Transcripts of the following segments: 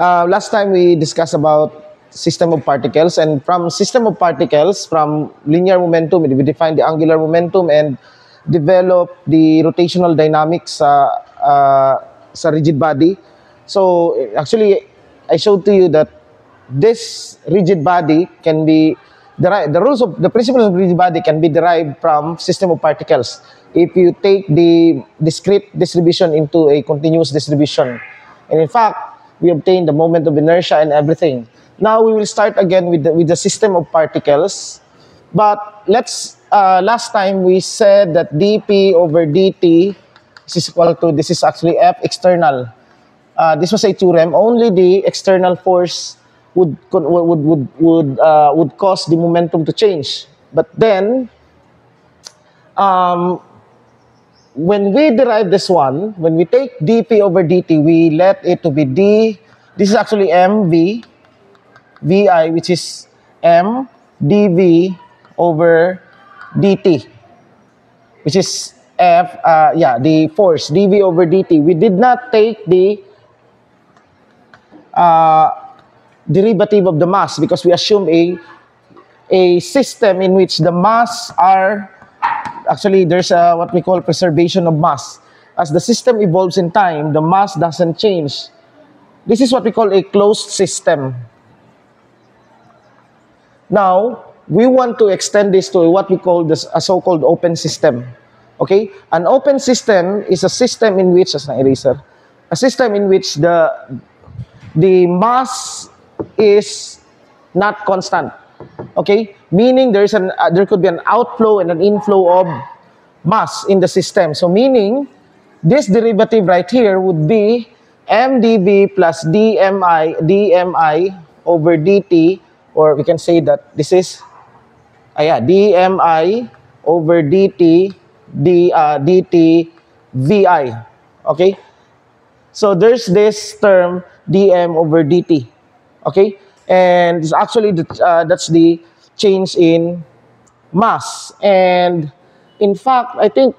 Last time we discussed about system of particles, and from system of particles, from linear momentum, we define the angular momentum and develop the rotational dynamics sa rigid body. So actually, I showed to you that this rigid body can be derived, the principles of rigid body can be derived from system of particles if you take the discrete distribution into a continuous distribution. And in fact, we obtain the moment of inertia and everything. Now we will start again with the system of particles. But last time we said that dp over dt is equal to, this is actually F external. This was a theorem. Only the external force would cause the momentum to change. But then, when we derive this one, when we take dp over dt, we let it to be d. This is actually mv, vi, which is m dv over dt, which is F, the force, dv over dt. We did not take the derivative of the mass because we assume a system in which the mass are, actually there's what we call preservation of mass. As the system evolves in time, the mass doesn't change. This is what we call a closed system. Now, we want to extend this to what we call a so-called open system. Okay? An open system is a system in which, a system in which the mass is not constant. Okay? Meaning there could be an outflow and an inflow of mass in the system. So meaning, this derivative right here would be mdv plus dmi over dt, or we can say that this is dmi over dt dt vi. Okay? So there's this term dm over dt. Okay? And it's actually that's the change in mass. And in fact, I think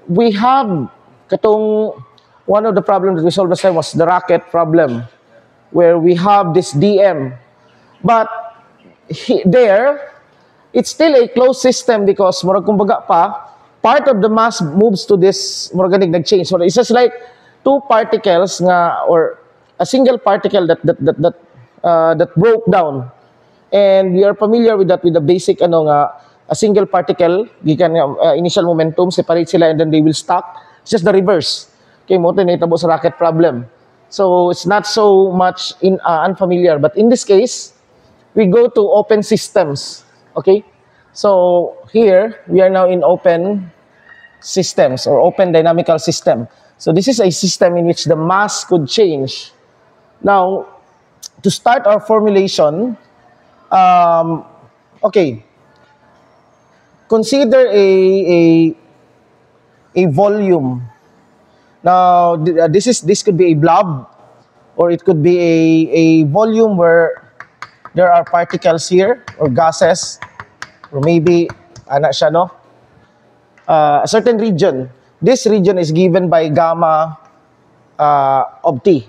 we have one of the problems that we solved last time was the rocket problem, where we have this dm. But there, it's still a closed system because murag kumbaga pa, part of the mass moves to this organic nag-change. So it's just like two particles nga, or a single particle that broke down. And we are familiar with that, with the basic a single particle, gikan initial momentum, separate sila and then they will stop. It's just the reverse. Okay, mo tinitabo sa rocket problem. So it's not so much unfamiliar, but in this case, we go to open systems. Okay, so here we are now in open systems or open dynamical system. So this is a system in which the mass could change. Now, to start our formulation, okay, consider a volume. Now, this could be a blob, or it could be a volume where there are particles here, or gases, or maybe, a certain region. This region is given by gamma of t.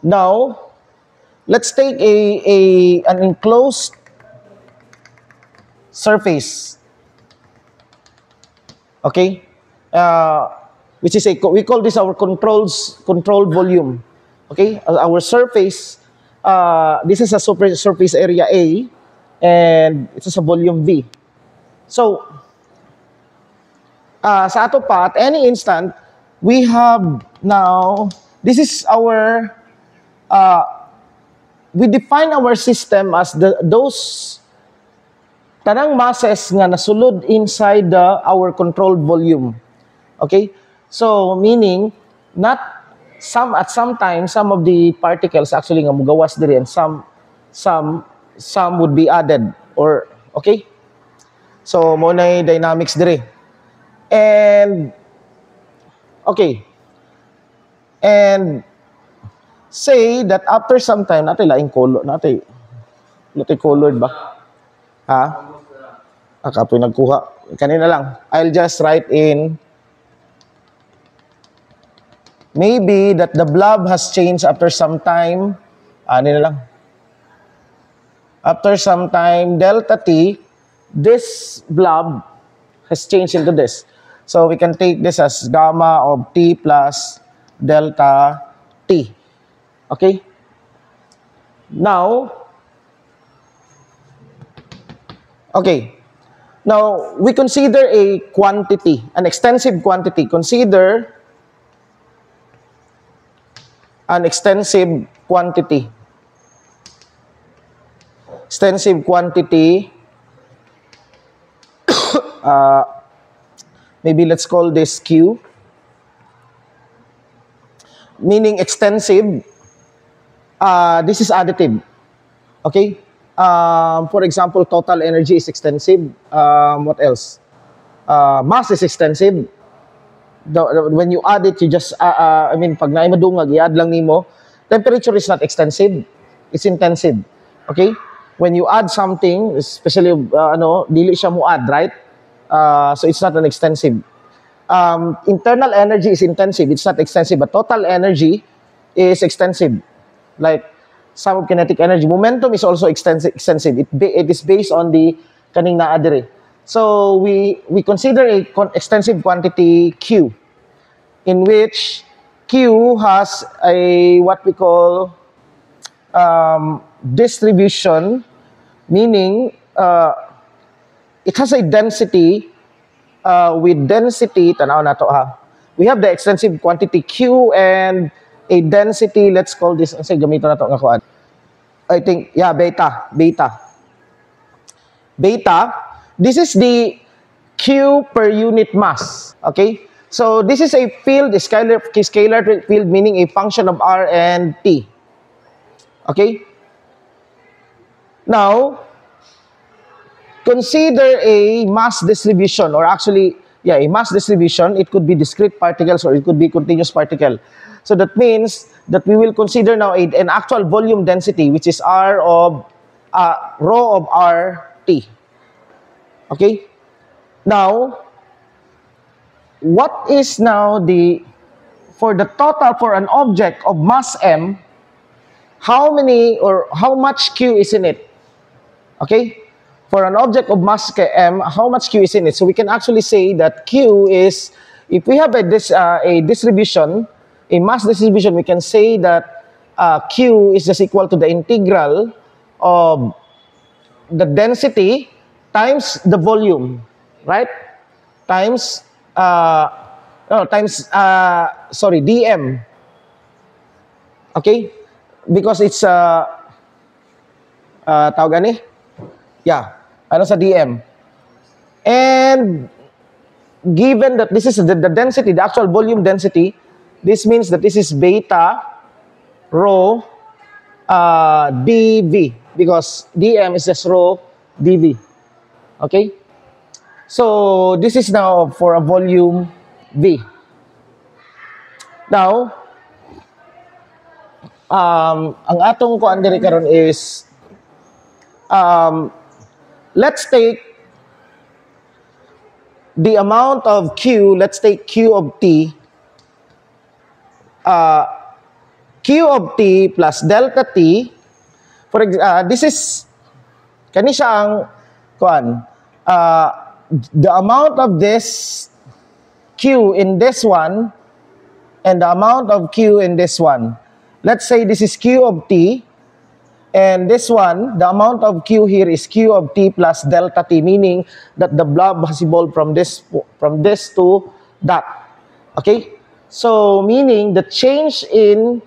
Now, let's take an enclosed surface. Okay? Which is we call this our controlled volume. Okay? Our surface, this is a surface area A, and it is a volume V. So, sa ato pa, at any instant, we have now, this is our, we define our system as those tanang masses nga nasulod inside our controlled volume. Okay? So, meaning, at some time, some of the particles actually nga mugawas diri, and some would be added, or, okay? So, mo na dynamics diri. And, okay. And, say that after some time, natin laing color, natin colored ba? Ha? Kapoy nagkuha. Kanina lang. I'll just write in maybe that the blob has changed after some time. Ano na lang? After some time, delta t, this blob has changed into this. So we can take this as gamma of t plus delta t. Okay? Now, we consider a quantity, an extensive quantity. Consider an extensive quantity. Extensive quantity, maybe let's call this Q. Meaning extensive, this is additive. Okay? For example, total energy is extensive. What else? Mass is extensive. When you add it, you just, pag naimadungag, i-add lang nimo. Temperature is not extensive. It's intensive. Okay? When you add something, especially, dili siya mo add, right? So it's not an extensive. Internal energy is intensive. It's not extensive. But total energy is extensive. Like, sum of kinetic energy. Momentum is also extensive. It is based on the kaning naa dire. So we consider a extensive quantity Q, in which Q has a what we call distribution, meaning it has a density with density. Tanaw na to ha. We have the extensive quantity Q and a density, let's call this, say gamito na to nga kuan. I think, yeah, beta. This is the Q per unit mass. Okay? So this is a field, a scalar field, meaning a function of R and T. Okay? Now, consider a mass distribution, or actually, a mass distribution. It could be discrete particles or it could be continuous particle. So that means that we will consider now an actual volume density, which is R of rho of RT. Okay? Now, what is now for the total for an object of mass M, how much Q is in it? Okay? For an object of mass M, how much Q is in it? So we can actually say that Q is, if we have a distribution, a mass distribution, we can say that Q is just equal to the integral of the density times the volume, right? Times, dm. Okay? Because it's, tawag ani? Yeah. Ano sa dm? And given that this is the density, the actual volume density, this means that this is beta rho dV, because dm is just rho dV. Okay? So this is now for a volume V. Now, ang atong kuan diri karon is let's take the amount of Q, let's take Q of T. Q of T plus delta T. For this is kani siya ang kuan, the amount of this Q in this one and the amount of Q in this one. Let's say this is Q of T, and this one, the amount of Q here is Q of T plus delta T, meaning that the blob has evolved from this to that. Okay? So meaning the change in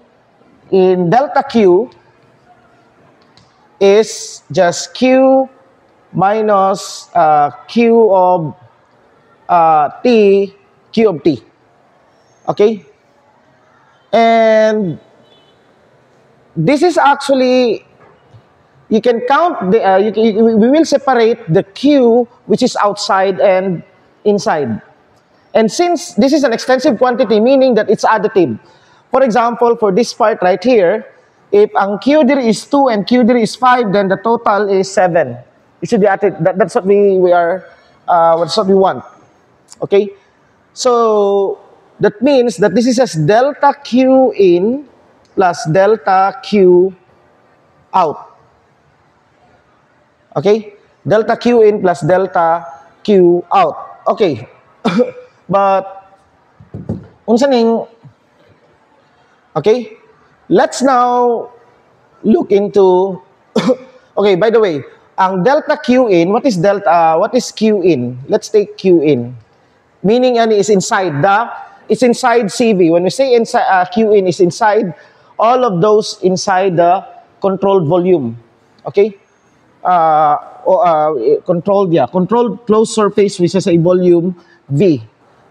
delta Q is just Q minus Q of T, Q of T. Okay? And this is actually, you can count, we will separate the Q which is outside and inside. And since this is an extensive quantity, meaning that it's additive. For example, for this part right here, if ang Q there is 2 and Q there is 5, then the total is 7. It should be additive. That's what we want. Okay? So that means that this is as delta Q in plus delta Q out. Okay? Delta Q in plus delta Q out. Okay. But, unsa ning, okay? Let's now look into, okay, by the way, ang delta Q in, what is Q in? Let's take Q in. Meaning ano is inside CV. When we say inside, Q in is inside all of those inside the controlled volume. Okay? Controlled closed surface which has a volume V.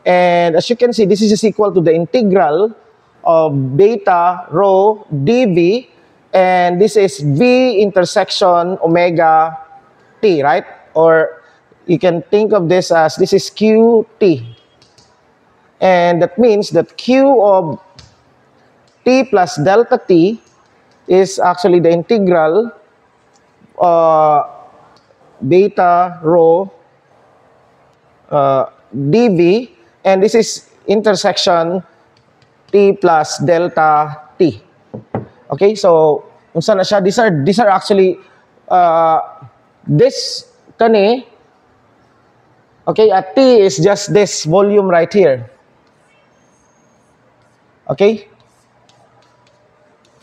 And as you can see, this is equal to the integral of beta rho dV, and this is V intersection omega t, right? Or you can think of this as this is QT. And that means that Q of T plus delta T is actually the integral beta rho dV, and this is intersection T plus delta T. Okay, so unsa na siya? These are actually this kani. Okay, at T is just this volume right here. Okay?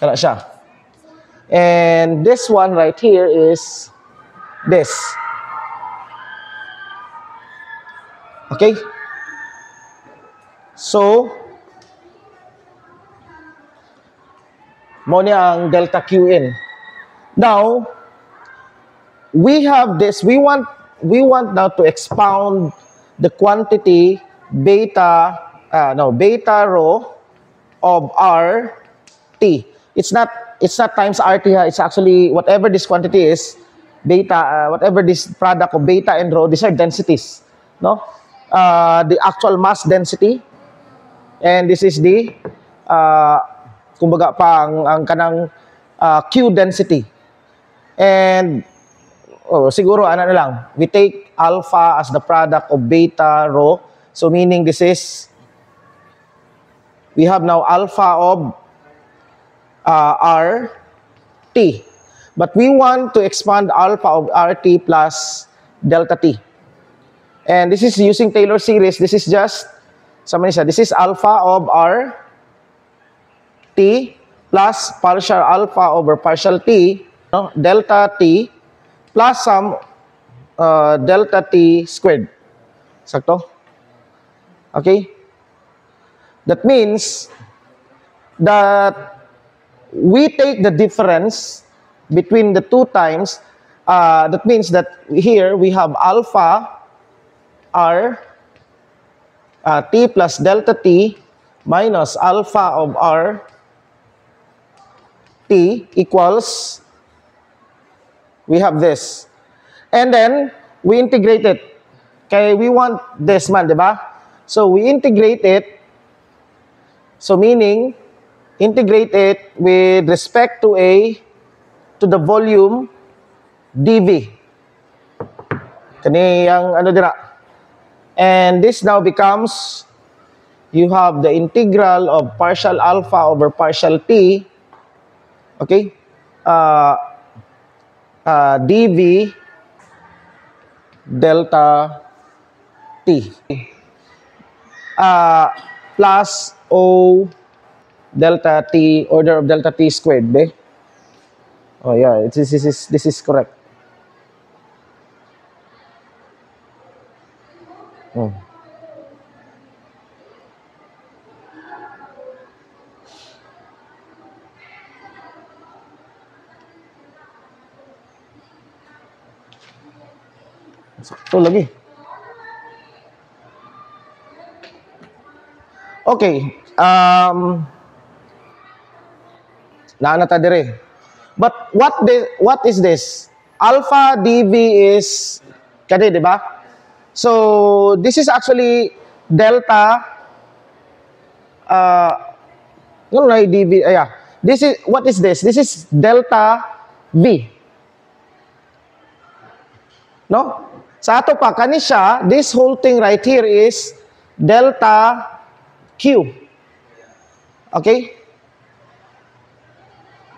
Kana siya. And this one right here is this. Okay? So, mo niya ang delta Q in. Now, we have this. We want now to expound the quantity beta rho of R T. It's not times RT. It's actually whatever this quantity is, beta, whatever this product of beta and rho. These are densities, no? The actual mass density, and this is the kumbaga pa ang kanang Q density. And siguro ano na lang, we take alpha as the product of beta rho. So meaning this is, we have now alpha of R T. But we want to expand alpha of RT plus delta T. And this is using Taylor series. This is just, this is alpha of R T plus partial alpha over partial T, no? Delta T plus some delta T squared. Sakto? Okay? That means that we take the difference between the two times. That means that here we have alpha R T plus delta T minus alpha of R T equals, we have this. And then, we integrate it. Okay, we want this man, diba? So, we integrate it. So, meaning, integrate it with respect to the volume dV. Kani ang ano dira. And this now becomes, you have the integral of partial alpha over partial T. Okay? dV delta T. Plus O delta T, order of delta T squared, be? Oh yeah, this is correct. Ito lagi. Okay. Naanata dire. But what is this? Alpha dV is kani, di ba? So this is actually delta dV. Yeah. This is, what is this? This is delta V. No? Sa ato pa kani siya, this whole thing right here is delta Q. Okay?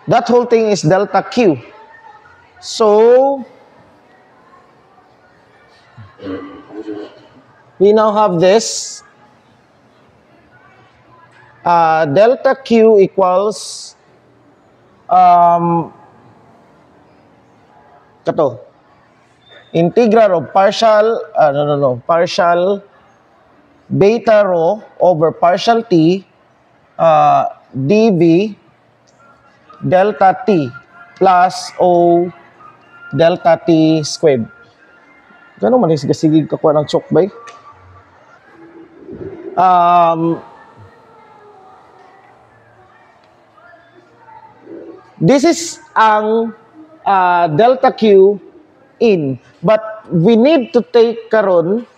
That whole thing is delta Q. So, we now have this. Delta Q equals kato, integral of partial, partial beta rho over partial t dv delta t plus O delta t squared. Gano'n man yung sigasigig kakuha ng chok bay? This is ang delta Q in. But we need to take karon,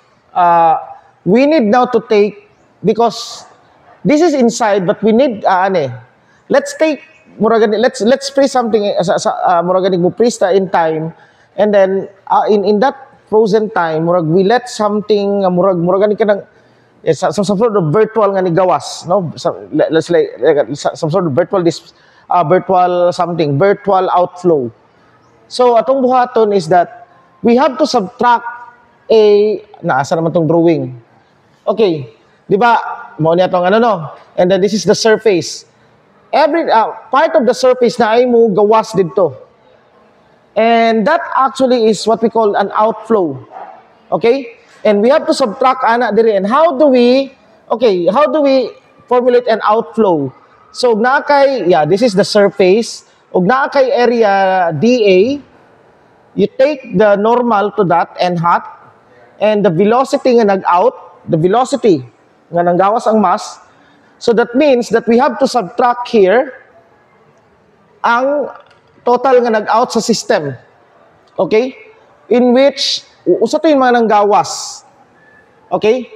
we need now to take, because this is inside, but we need, let's take, let's freeze something, mo freeze in time, and then in that frozen time, we let something, murag ka ng, some sort of virtual nga ni gawas, no? Let's like some sort of virtual virtual outflow. So atong buhaton is that we have to subtract naasa naman tong drawing. Okay, di ba? Mao niya tong and then this is the surface. Every part of the surface na ay mo gawas dito. And that actually is what we call an outflow. Okay? And we have to subtract ana diri. And how do we formulate an outflow? So this is the surface. Ug naa kay area dA, you take the normal to that n hat, and the velocity nga nag-out, the velocity nga nanggawas ang mass. So that means that we have to subtract here ang total nga nag-out sa system. Okay? In which, usa to yung mga nanggawas. Okay?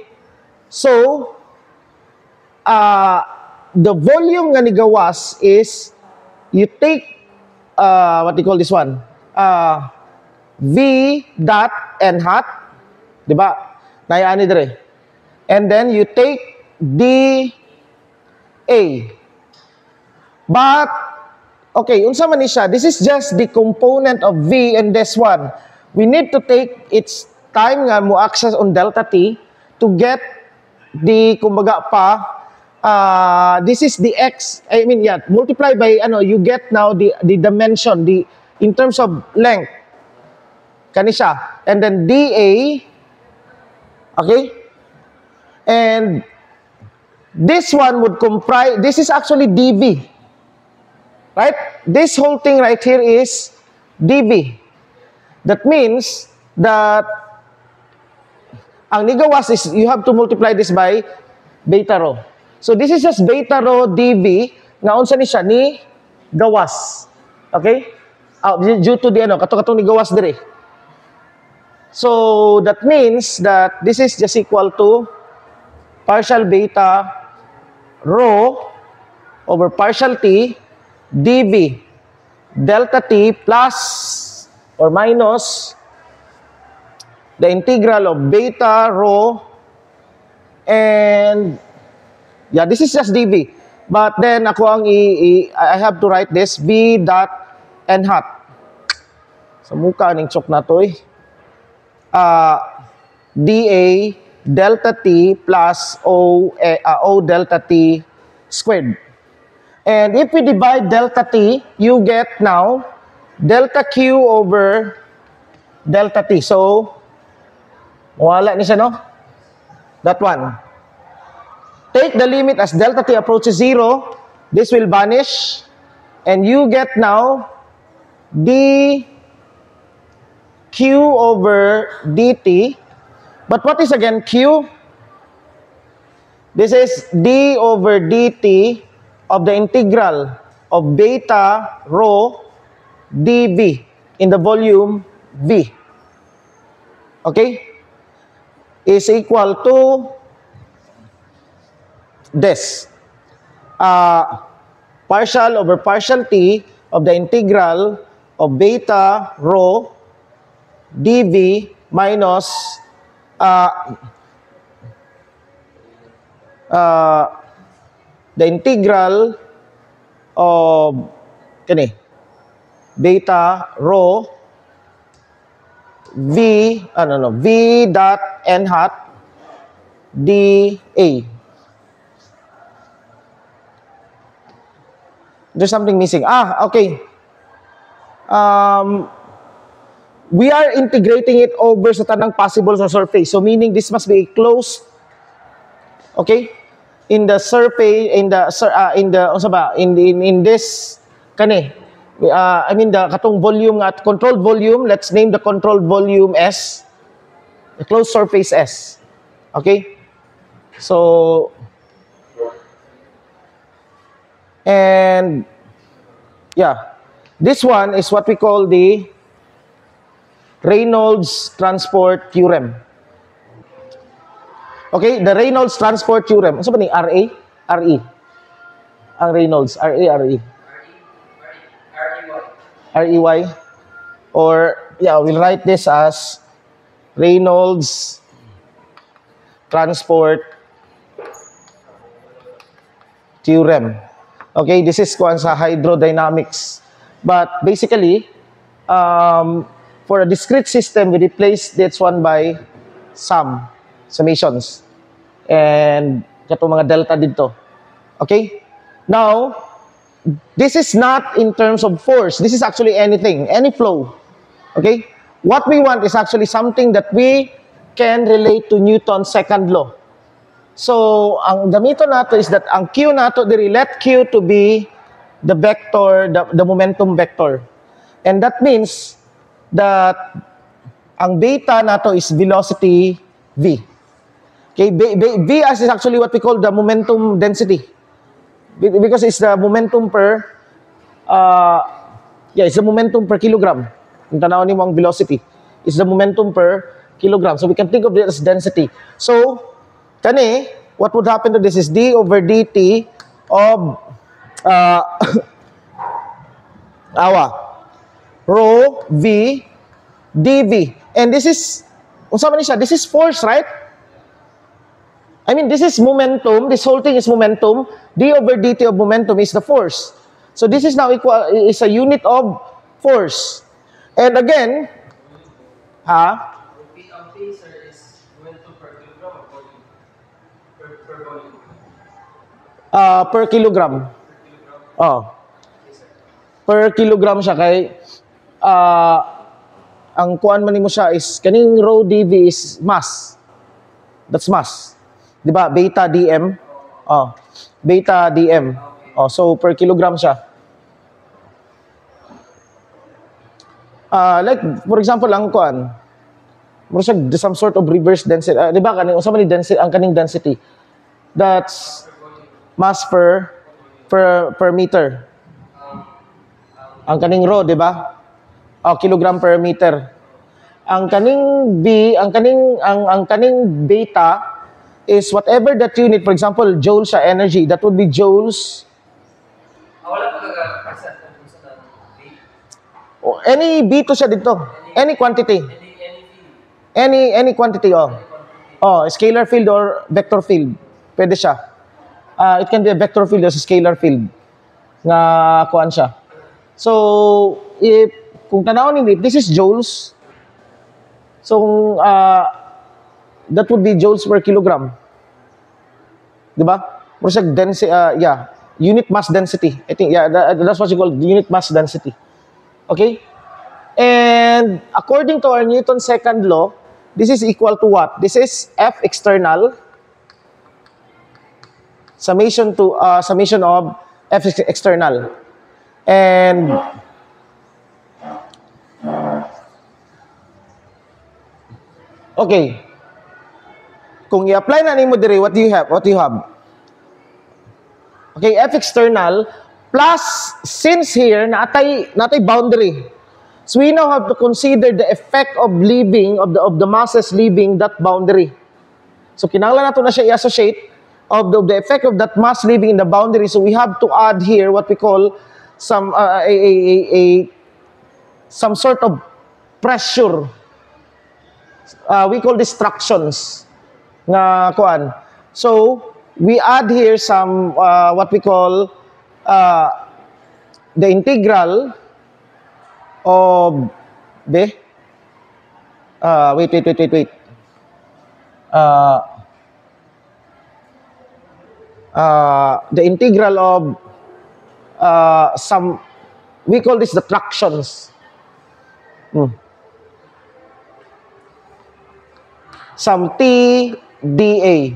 So, the volume nga ni gawas is, you take, what do you call this one? V dot n hat, di ba? Nayani dire. And then you take dA. But, okay, unsa man ni siya? This is just the component of V and this one. We need to take its time nga mo access on delta t to get the, kumbaga pa, this is the x, multiply by, you get now the dimension, in terms of length. Kani siya. And then dA, okay? And this one would comprise, this is actually dV. Right? This whole thing right here is dV. That means that ang nigawas is, you have to multiply this by beta rho. So this is just beta rho dV, nga unsa ni siya ni gawas. Okay? Due to the kato-kato ni gawas dire. So that means that this is just equal to partial beta rho over partial t dV delta t plus or minus the integral of beta rho, and this is just dV. But then ako I have to write this V dot n hat. Sa mukha ning chok na to dA delta t plus O delta t squared. And if we divide delta t, you get now delta Q over delta t. So, wala ni siya, no? That one. Take the limit as delta t approaches 0. This will vanish. And you get now dQ over dt. But what is again Q? This is d over dt of the integral of beta rho dV in the volume V. Okay? Is equal to this. Partial over partial t of the integral of beta rho dV minus the integral of beta rho v dot n hat dA. There's something missing. Okay. We are integrating it over sa tanang possible sa surface. So meaning this must be a closed, okay, in the surface, in this I mean the katong volume at controlled volume. Let's name the controlled volume S, the closed surface S. Okay, so and yeah, this one is what we call the Reynolds transport theorem. Okay, the Reynolds transport theorem. Ano ba ni RA? RE. Ang Reynolds, RE. REY. Or, yeah, we'll write this as Reynolds transport theorem. Okay, this is kuan sa hydrodynamics. But basically, for a discrete system, we replace this one by summations. And kato mga delta dito. Okay? Now, this is not in terms of force. This is actually anything, any flow. Okay? What we want is actually something that we can relate to Newton's second law. So, ang gamito nato is that ang Q nato, let Q to be the vector, the momentum vector. And that means that ang beta nato is velocity V. Okay, V is actually what we call the momentum density. Because it's the momentum per, it's the momentum per kilogram. Yung tanaw ni mo ang velocity. It's the momentum per kilogram. So we can think of it as density. So, what would happen to this is d over dt of rho v dv. And this is, this is force, right? I mean, this is momentum. This whole thing is momentum. D over dt of momentum is the force. So this is now is a unit of force. And again, per kilogram. Per kilogram siya kay ang kuan man nimo siya is kaning rho dv is mass. That's mass. 'Di ba? Beta dm. Beta dm. So per kilogram siya. Like for example ang kuan, some sort of reverse density. 'Di ba kaning unsa man ni density ang kaning density? That's mass per meter. Ang kaning rho, 'di ba? Kilogram per meter. Ang kaning B, ang kaning beta is whatever that unit, for example, joules siya energy, that would be joules. Wala pa percent sa any B to siya dito. Any quantity. Any quantity, scalar field or vector field. Pwede siya. It can be a vector field or a scalar field nga kuan siya. So, kung tanawon ni this is joules. So, that would be joules per kilogram. Diba? Density, unit mass density. I think, that's what you call unit mass density. Okay? And according to our Newton's second law, this is equal to what? This is F external summation of F external. And okay. Kung i-apply na nimo dire, what do you have? Okay, F external plus since here natay boundary. So we now have to consider the effect of leaving of the masses leaving that boundary. So kinahanglan nato na siya i-associate of the effect of that mass leaving in the boundary. So we have to add here what we call some sort of pressure. We call distractions nga kuan. So we add here some what we call the integral of the wait. The integral of some, we call this the fractions. Some T dA.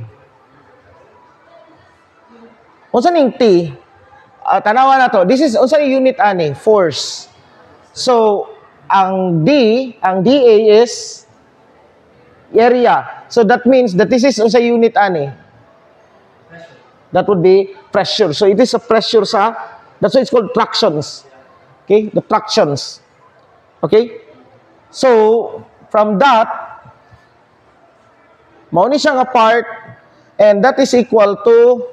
Unsa ning T? Tanawa na to. This is unsa yung unit ani? Force. So, ang dA is area. So that means that this is unsa unit ani? That would be pressure. So it is a pressure sa, that's why it's called fractions. Okay? The fractions. Okay? So, from that, mao ni siya nga part, and that is equal to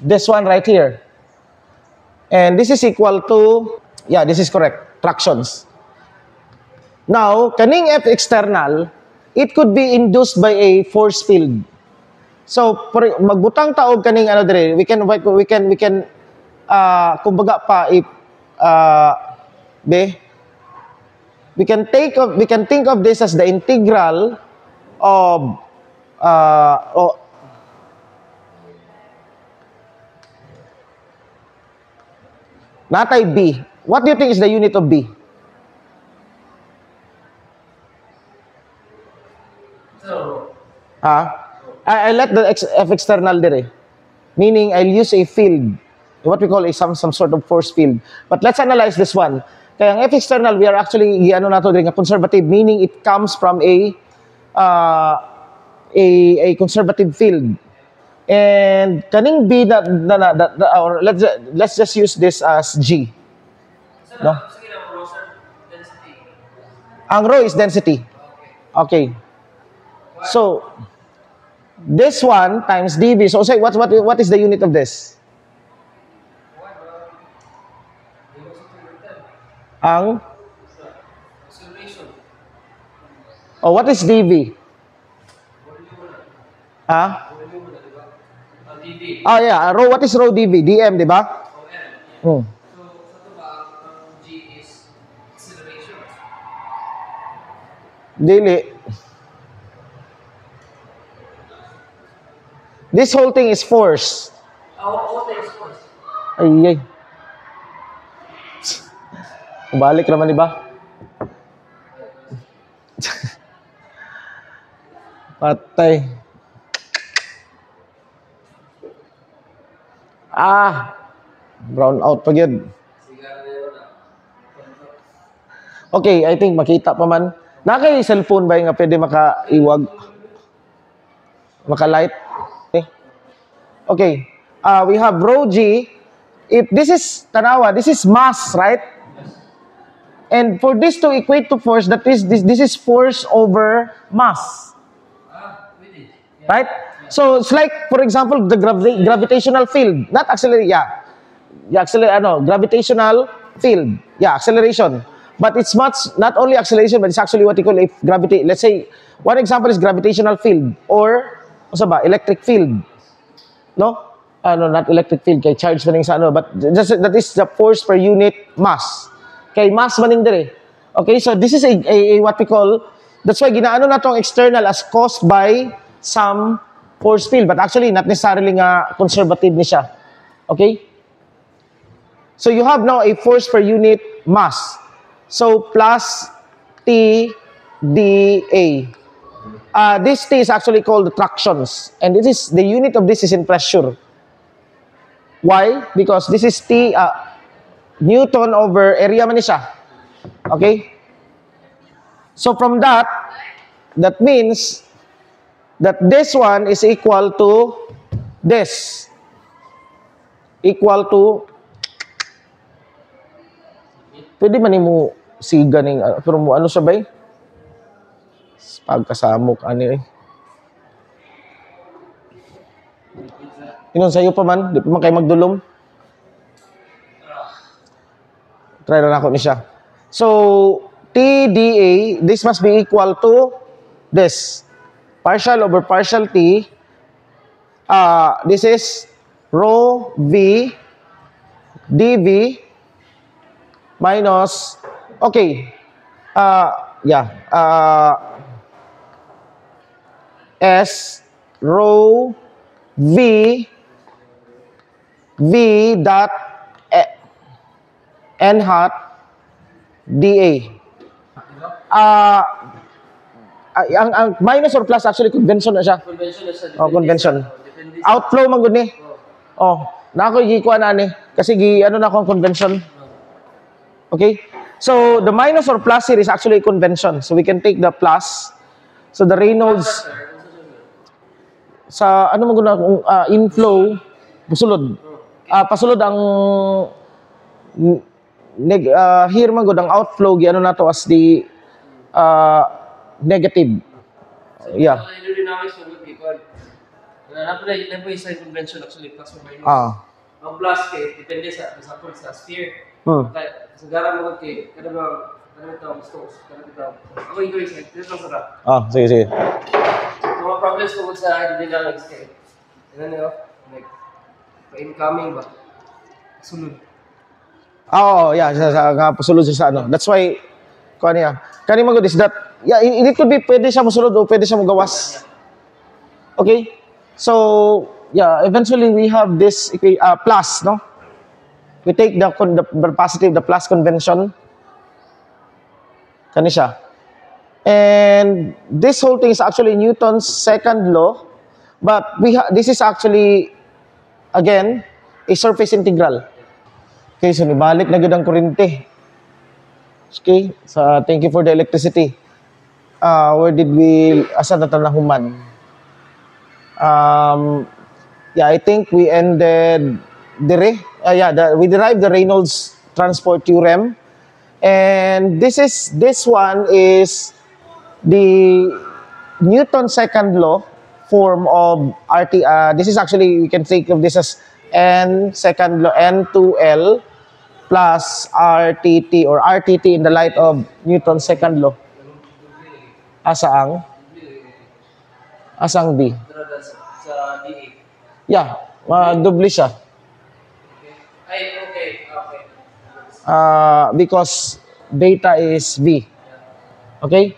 this one right here. And this is equal to, yeah, this is correct, fractions. Now, kaning F external, it could be induced by a force field. So, magbutang taog kaning ano dire, we can kumbaga pa if we can think of this as the integral of natay B. What do you think is the unit of B? So, I let the F external dire. Meaning, I'll use a field. What we call some sort of force field. But let's analyze this one. Kaya ang F external, we are actually, ano nato din, conservative. Meaning, it comes from a conservative field. And kaning B or let's just use this as G. No? Ang rho is density. Okay. So this one times dV. So say what is the unit of this? Ang what is dV? Yeah, rho, what is rho dV? dm, di ba? So, sa ba, G is acceleration. Dili. This whole thing is force. What is force? Ay. Balik naman, di ba? Patay. Brown out pa yun. Okay, I think makita pa man. Nakay cellphone ba yung nga pwede makaiwag? Maka-light? Okay. We have rho G. If this is, tanawa, this is mass, right? And for this to equate to force, that is, this is force over mass. Right? So it's like, for example, the gravitational field, not acceleration. Gravitational field. Yeah, acceleration. But it's not only acceleration, but it's actually what you call a gravity. Let's say, one example is gravitational field or electric field. No? Not electric field, kay charge maning sa but just, that is the force per unit mass. Kay mass maning dire. Okay, so this is a what we call, that's why ginaano na tong external as caused by some force field, but actually not necessarily nga conservative ni siya. Okay? So you have now a force per unit mass. So plus T dA. This T is actually called tractions, and this is the unit of this is in pressure. Why? Because this is T Newton over area man ni siya. Okay? So from that means that this one is equal to this. Equal to, pwede man mo siga ning, pero mo ano siya ba? Pagkasamok ani. Inon sa'yo pa man, di pa man kayo magdulom. Try na ako ni siya. So, T dA, this must be equal to this. Partial over partial T This is rho V dV minus, okay, yeah, S rho V dot N hat dA. Ang minus or plus actually convention na siya. Convention na siya. Oh, convention. Depende Outflow man gud ni. Oh, na ako gikuan ani kasi ano na akong convention. Okay? So the minus or plus here is actually convention. So we can take the plus. So the Reynolds sa ano man gud inflow pasulod. Pasulod ang here man gud ang outflow gi ano nato as the negative. Yeah. Hydrodynamics ng good people. Napo yung sign convention actually plus or minus. Ang plus kay depende sa example sa sphere. Kaya sa gara mo kay kada ba gusto kada ako ito is like this sara. Sige. Mga problems tungkol sa hydrodynamics kay ano like incoming ba sunod. Yeah, sa pasulod siya sa ano. That's why kani man gud is that it could be pwede siya mosulod o pwede siya mogawas. Okay? So, eventually we have this plus, no? We take the positive, the plus convention. Kani siya. And this whole thing is actually Newton's second law, but this is actually again a surface integral. Okay, so nibalik na gud ang kuryente. Okay, so thank you for the electricity. Where did we asa na human? I think we ended we derived the Reynolds transport theorem, and this one is the Newton's second law form of RT. This is actually, we can think of this as N second law N2L plus RTT or RTT in the light of Newton's second law. Asang B. Sa DA. Yeah, dubli siya. Okay. Because beta is V. Okay?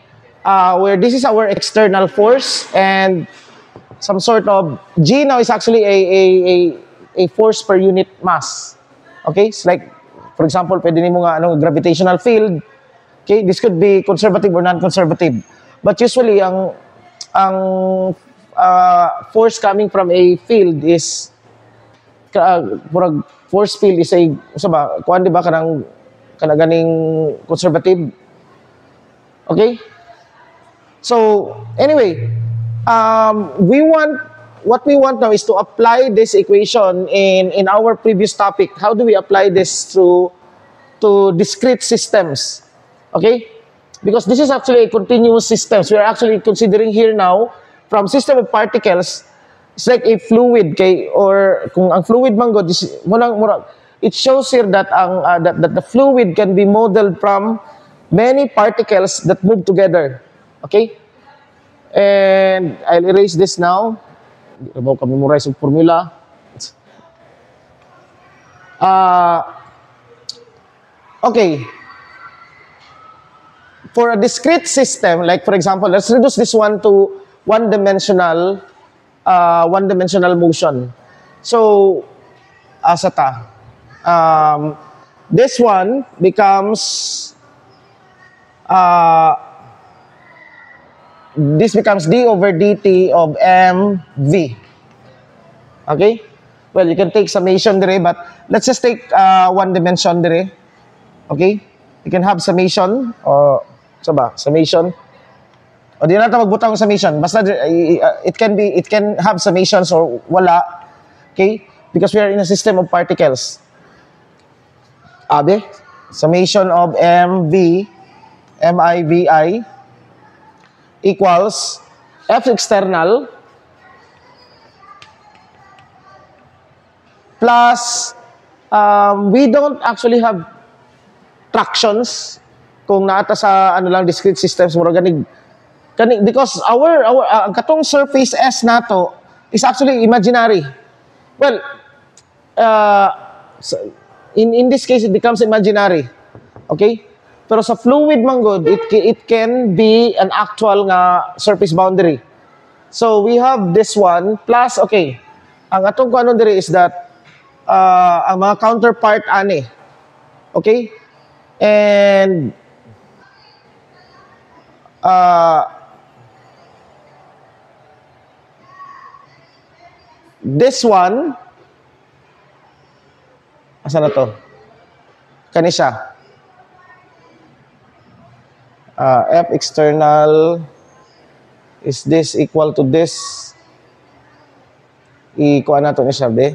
Where this is our external force and some sort of G now is actually a force per unit mass. Okay? It's like, for example, pwede nimo nga gravitational field. Okay? This could be conservative or non-conservative. But usually, ang force coming from a field is force field is kuan di ba kanang ganing conservative. Okay? So, anyway, what we want now is to apply this equation in our previous topic. How do we apply this to discrete systems? Okay? Because this is actually a continuous system. So we are actually considering here now from system of particles, it's like a fluid or kung ang fluid man god it shows here that that the fluid can be modeled from many particles that move together. Okay? And I'll erase this now. Hindi na memorize yung formula. Okay. For a discrete system, like for example, let's reduce this one to one-dimensional motion. So, this one becomes d over dt of mv. Okay? Well, you can take summation dire, but let's just take one dimension dire. Okay? You can have summation or summation. O di na natin magbutang summation. Basta it can have summations or wala. Okay? Because we are in a system of particles. Summation of MIVI equals F external plus we don't actually have tractions kung naata sa discrete systems mura ganig because our katong surface S nato is actually imaginary. Well, so in this case, it becomes imaginary. Okay? Pero sa fluid man good, it can be an actual nga surface boundary. So we have this one plus, okay, ang atong kuanon diri is that ang mga counterpart ani. Okay? And this one, asa na to? Kani siya. F external, is this equal to this? Ikuha na to ni siya, be.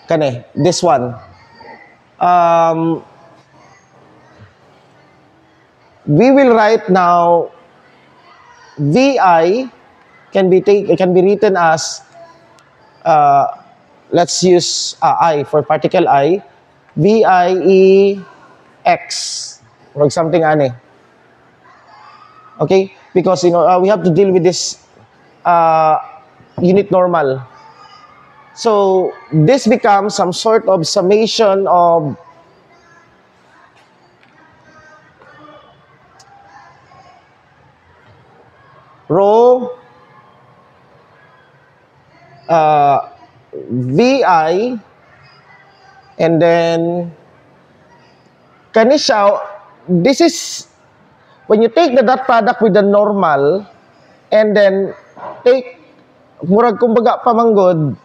Kani, this one. We will write now VI can be written as let's use I for particle I, VIE X or something ani. Okay, because we have to deal with this unit normal. So this becomes some sort of summation of rho VI, and then kanisha, this is when you take the dot product with the normal and then take murag kumbaga pamanggod.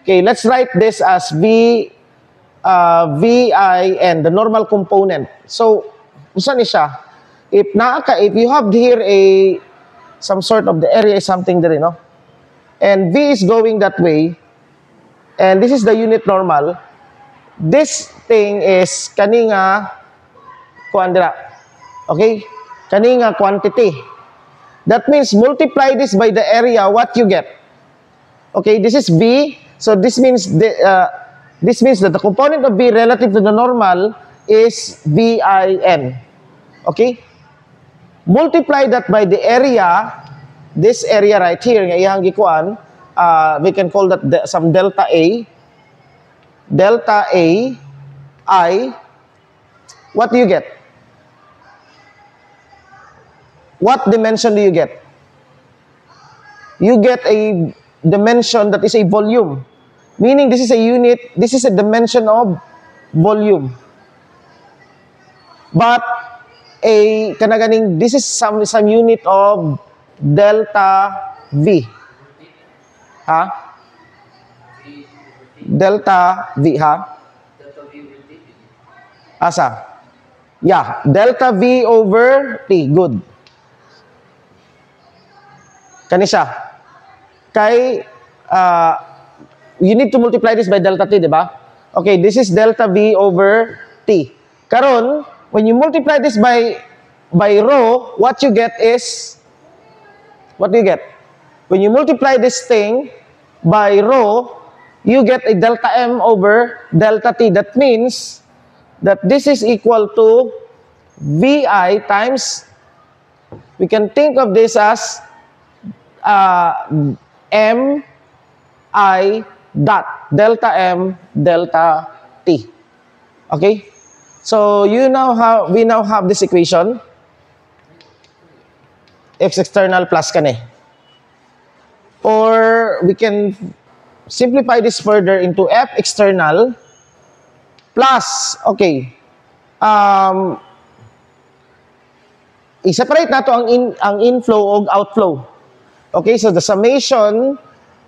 Okay, let's write this as VI and the normal component. So usa ni siya, if you have here some sort of the area is something there, no? And V is going that way, and this is the unit normal. This thing is kaninga kuandra. Okay? Kaninga quantity. That means multiply this by the area, what you get. Okay, this is V. So this means that the component of V relative to the normal is VIN. Okay? Multiply that by the area, this area right here, nga iyang gikuan, we can call that some delta A. Delta A, I, what do you get? What dimension do you get? You get a dimension that is a volume. Meaning this is a unit, this is a dimension of volume. But this is some unit of delta V. Ha? Delta V, ha? Asa? Yeah, delta V over T. Good. Kanisha. Kay, you need to multiply this by delta T, di ba? Okay, this is delta V over T. Karon, when you multiply this by rho, what you get is, what do you get? When you multiply this thing by rho, you get a delta M over delta T. That means that this is equal to VI times, we can think of this as M I dot delta M delta T. Okay? So we now have this equation. X external plus kani. Or we can simplify this further into F external plus, okay, i-separate nato ang inflow o outflow. Okay, so the summation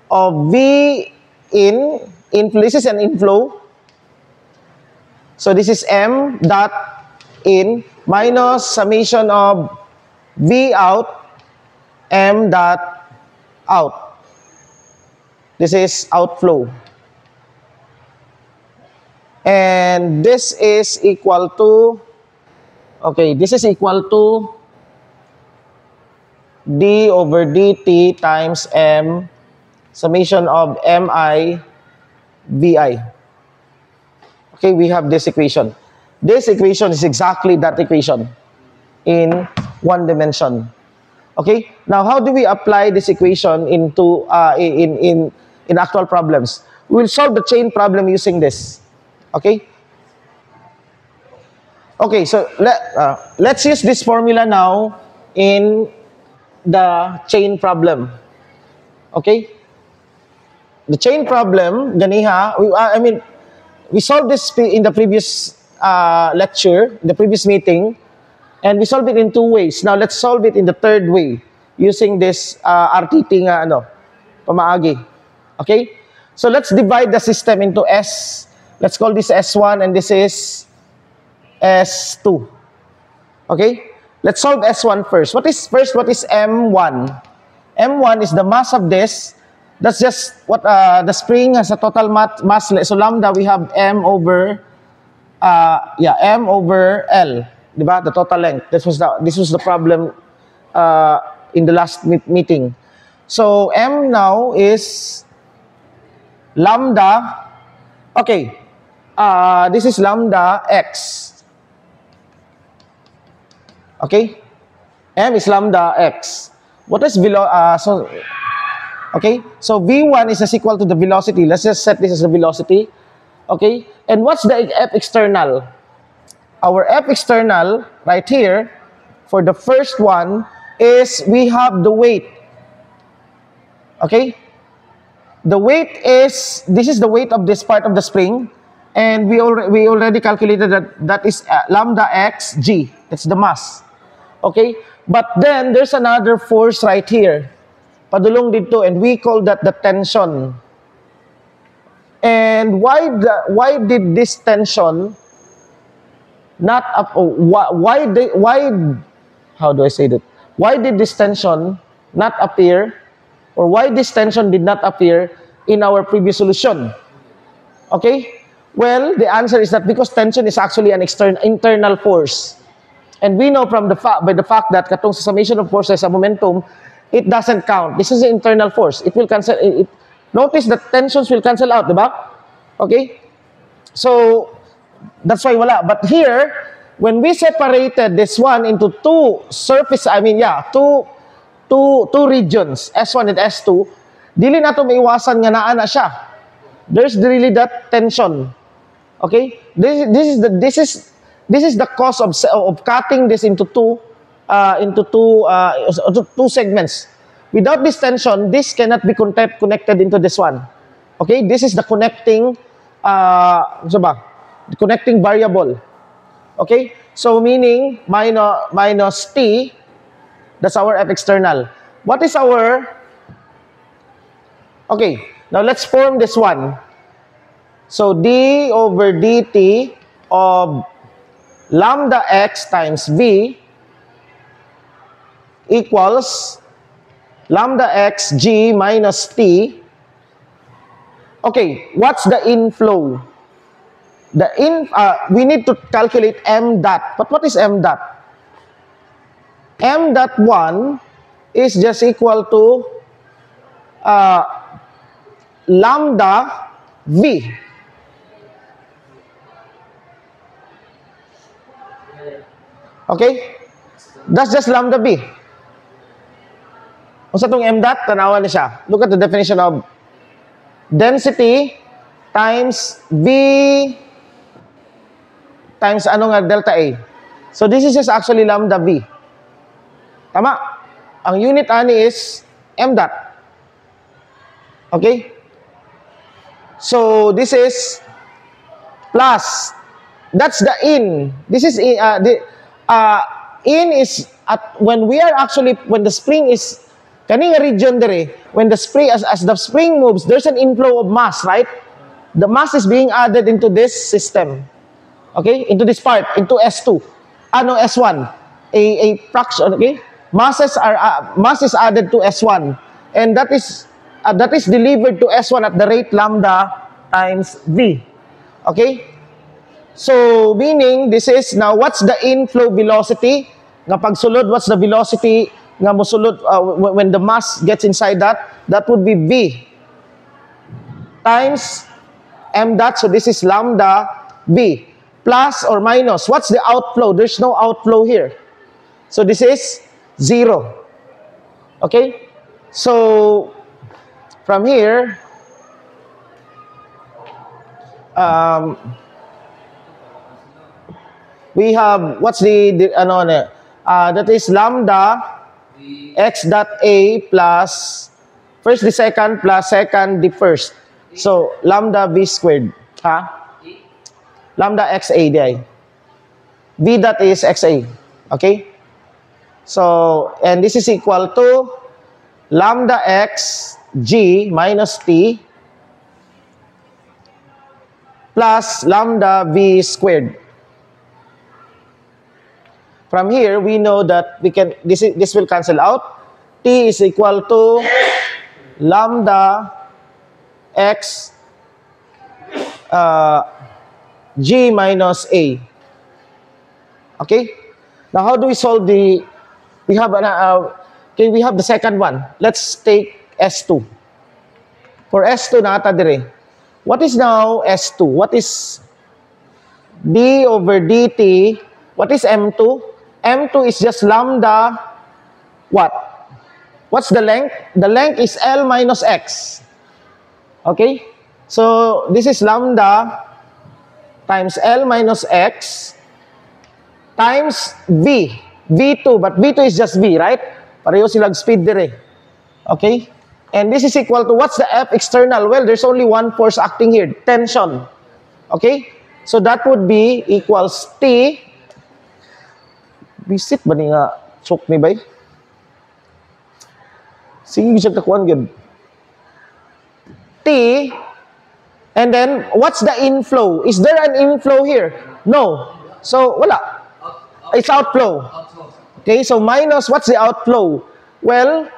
of V inflow, this is an inflow. So this is M dot in minus summation of V out, M dot out. This is outflow. And this is equal to, okay, this is equal to d over dt times M summation of Mi Vi. Okay, we have this equation. This equation is exactly that equation in one dimension. Okay? Now, how do we apply this equation into in actual problems? We will solve the chain problem using this. Okay? Okay, so let's use this formula now in the chain problem. Okay? The chain problem, ganiha, we solved this in the previous lecture, the previous meeting, and we solved it in two ways. Now, let's solve it in the third way using this RTT nga pamaagi. Okay? So, let's divide the system into S. Let's call this S1 and this is S2. Okay? Let's solve S1 first. What is M1? M1 is the mass of this. That's just what the spring has a total mass. So lambda, we have M over L. Diba? The total length. This was the problem in the last meeting. So M now is lambda. Okay. This is lambda X. Okay? M is lambda X. What is okay? So V1 is equal to the velocity. Let's just set this as the velocity. Okay? And what's the F external? Our F external right here for the first one is we have the weight. Okay? The weight is, this is the weight of this part of the spring. And we already calculated that is lambda X G. That's the mass. Okay? But then there's another force right here. Padulong dito, and we call that the tension. And why did this tension not up? How do I say that? Why did this tension not appear, or why this tension did not appear in our previous solution? Okay. Well, the answer is that because tension is actually an internal force. And we know from by the fact that katong sa summation of forces sa momentum, it doesn't count. This is the internal force. It will cancel. Notice that tensions will cancel out, diba? Okay? So, that's why wala. But here, when we separated this one into two regions, S1 and S2, dili nato maiwasan nga naa na siya. There's really that tension. Okay? This is the cause of cutting this into two segments. Without this tension, this cannot be connected into this one. Okay? This is the connecting connecting variable. Okay? So meaning minus T, that's our F external. What is our... Okay, now let's form this one. So d over dt of lambda x times v equals lambda x g minus t. Okay, what's the inflow? We need to calculate m dot. But what is m dot? M dot 1 is just equal to lambda v. Okay? That's just lambda v. Kung sa itong m dot, tanawan niya siya. Look at the definition of density times v times delta A. So this is just actually lambda v. Tama? Ang unit ani is m dot. Okay? So this is plus. That's the in. This is in is at when the spring is kaning region dere, when the spring as the spring moves, there's an inflow of mass, right? The mass is being added into this system. Okay? Into this part, into S2. S1. A fraction, okay? Mass is added to S1. And that is delivered to S1 at the rate lambda times V. Okay? So, meaning, this is, now, what's the inflow velocity? Nga pagsulod, what's the velocity nga mosulod when the mass gets inside that? That would be V times m dot. So, this is lambda V. Plus or minus, what's the outflow? There's no outflow here. So, this is 0. Okay? So, from here, we have, what's that is lambda x dot a plus first the second plus second the first. So, lambda v squared. Lambda xa di. V dot is xa. Okay? So, and this is equal to lambda x g minus t plus lambda v squared. From here, we know that we can this will cancel out. T is equal to lambda x g minus a. Okay? Now, how do we solve the? We have we have the second one. Let's take S2. For S2 nata dire. What is now S2? What is d over dt? What is M2? M2 is just lambda what? What's the length? The length is L minus X. Okay? So, this is lambda times L minus X times V. V2, but V2 is just V, right? Pareho silang speed dire. Okay? And this is equal to, what's the F external? Well, there's only one force acting here, tension. Okay? So that would be equals T. Bisit ba ni nga chok ni bay? Sige, bisag takuan gud. T. And then, what's the inflow? Is there an inflow here? No. So, wala. It's outflow. Okay, so minus, what's the outflow? Well,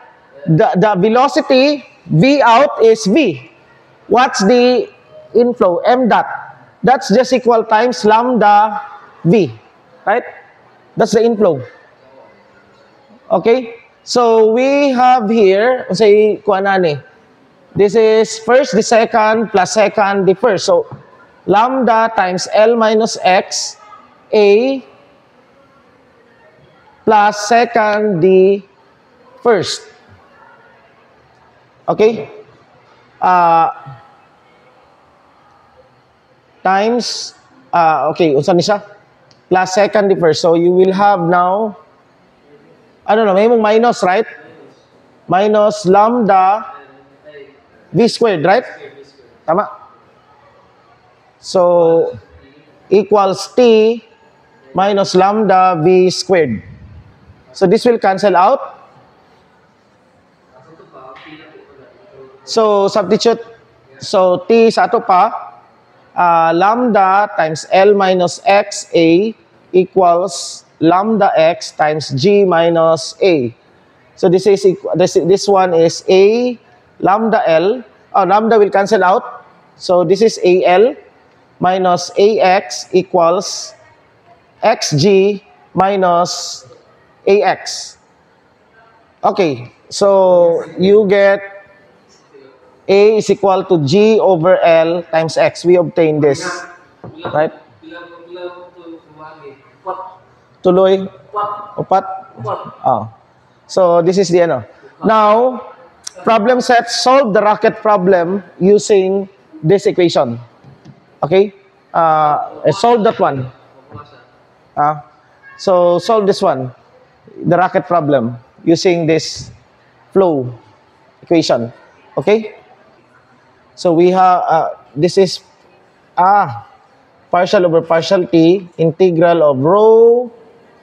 the velocity V out is V. What's the inflow? M dot. That's just equal times lambda V. Right? That's the inflow. Okay? So, we have here, say, kuanani. This is first the second plus second the first. So, lambda times L minus X A plus second the first. Okay? Times, okay, unsa ni siya? Plus second the first. So, you will have now, I don't know, may mong minus, right? Minus lambda V squared, right? Tama? So, equals T minus lambda V squared. So, this will cancel out. So, substitute. So, T sa ato pa, lambda times L minus X A equals lambda X times G minus A. So, this one is A lambda L. Lambda will cancel out. So, this is AL minus AX equals XG minus AX. Okay. So, you get A is equal to G over L times X. We obtain this. Right? Tuloy? Upat? So, this is the ano. Now, problem set, solve the rocket problem using this equation. Okay? Solve that one. So, solve this one. The rocket problem using this flow equation. Okay? So, we have, this is, partial over partial t, integral of rho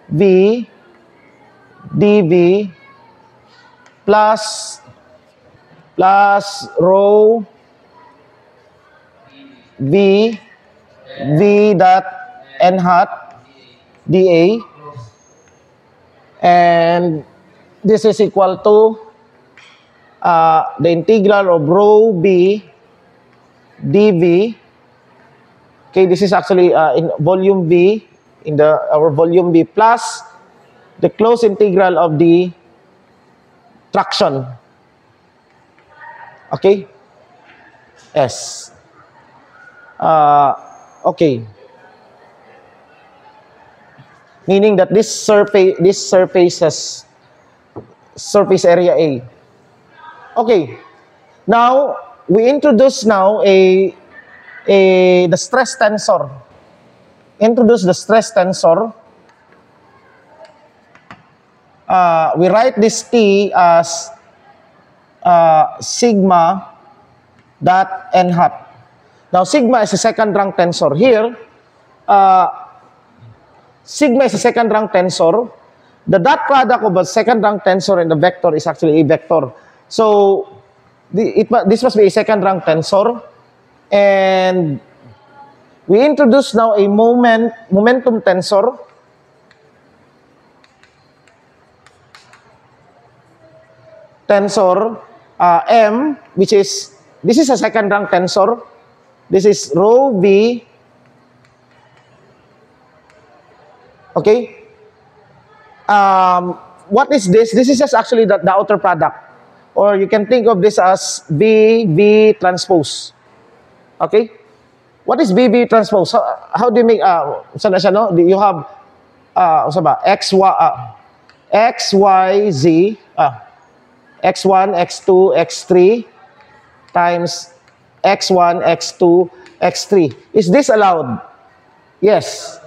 v dv plus rho v dot n hat dA, and this is equal to the integral of rho b dv. Okay, this is actually in volume v, in our volume v, plus the closed integral of the traction. Okay? Yes. Okay. Meaning that this surfaces, surface area A. Okay. Now, we introduce now the stress tensor. Introduce the stress tensor. We write this T as sigma dot n hat. Now, sigma is a second rank tensor. Here, sigma is a second rank tensor. The dot product of a second rank tensor and the vector is actually a vector. So, this must be a second rank tensor. And we introduce now a momentum tensor. Tensor M, which is, this is a second rank tensor. This is rho V. Okay. What is this? This is just actually the outer product. Or you can think of this as V transpose. Okay. What is V transpose? How do you make, you have, X, Y, Z, X1, X2, X3 times X1, X2, X3. Is this allowed? Yes.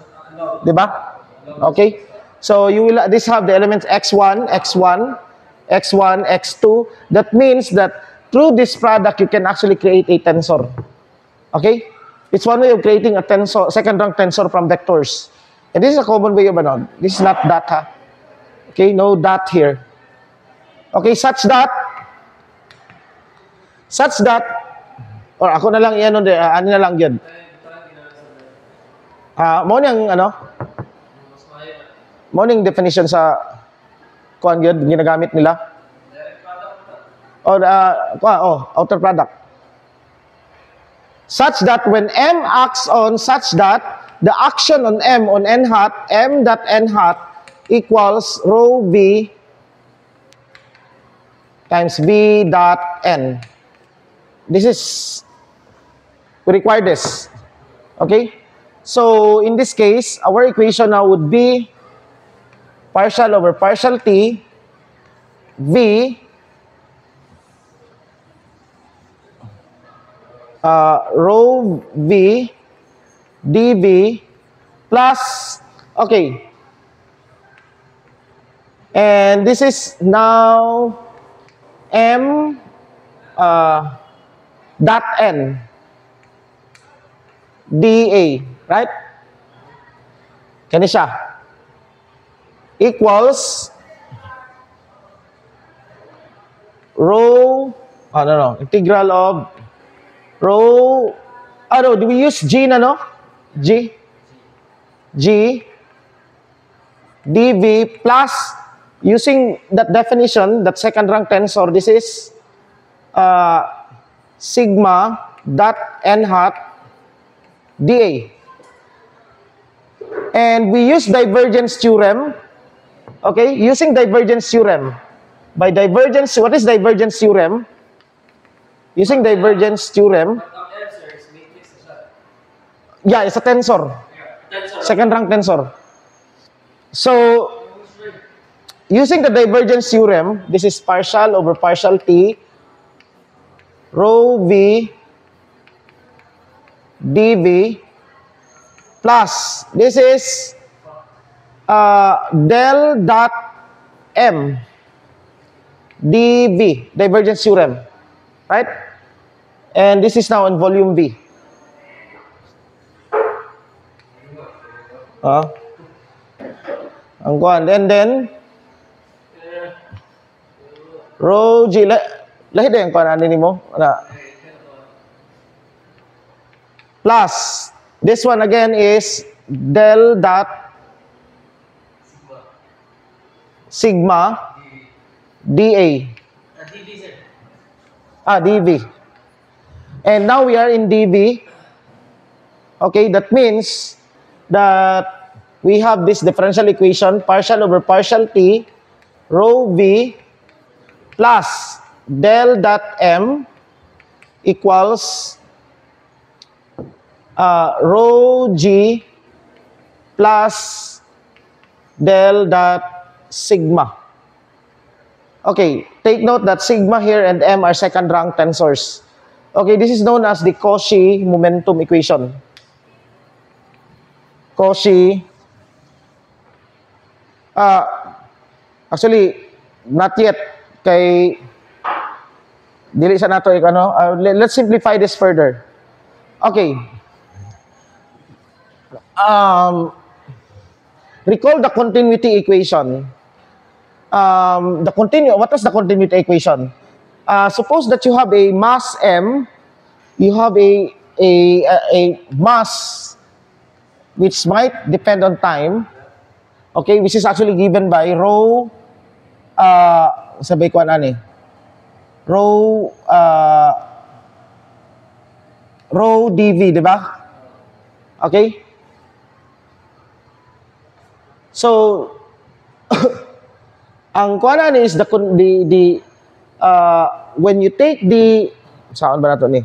Diba? Okay. So you will this have the elements X1, X1, X1, X2. That means that through this product you can actually create a tensor. Okay? It's one way of creating a tensor, second rank tensor from vectors. And this is a common way of this is not dot, ha? Okay, no dot here. Okay, such that, or ako na lang yan, ano na lang yun. Mo niyang definition sa kuan yun, ginagamit nila. Outer product. Such that when M acts on such that, the action on M on n hat, M dot n hat equals rho V times V dot N. This is, we require this. Okay? So, in this case, our equation now would be partial over partial T, V, rho V, dV, plus, okay. And this is now M dot N dA, right? Kani siya equals rho, integral of rho, do we use G na, no? G dV plus, using that definition, that second rank tensor, this is sigma dot n hat dA. And we use divergence theorem. Okay, using divergence theorem. By divergence, what is divergence theorem? Using divergence theorem. Yeah, it's a tensor. Second rank tensor. So, using the divergence theorem, this is partial over partial T, rho V dV, plus, this is del dot M dV, divergence theorem, right? And this is now in volume V. And then rho G, lahi din ko ano mo na plus this one again is del dot sigma dA. dV. And now we are in dV. Okay, that means that we have this differential equation, partial over partial T, rho V plus del dot M equals rho G plus del dot sigma. Okay, take note that sigma here and m are second rank tensors. Okay, this is known as the Cauchy momentum equation. Cauchy, actually, not yet. Kay, dili sa nato, let's simplify this further. Okay. Recall the continuity equation. What is the continuity equation? Suppose that you have a mass m, you have a mass which might depend on time, okay, which is actually given by rho, sabay ko ani, rho dv, di ba? Okay? So, ang kuanan is when you take the, saan ba nato ni?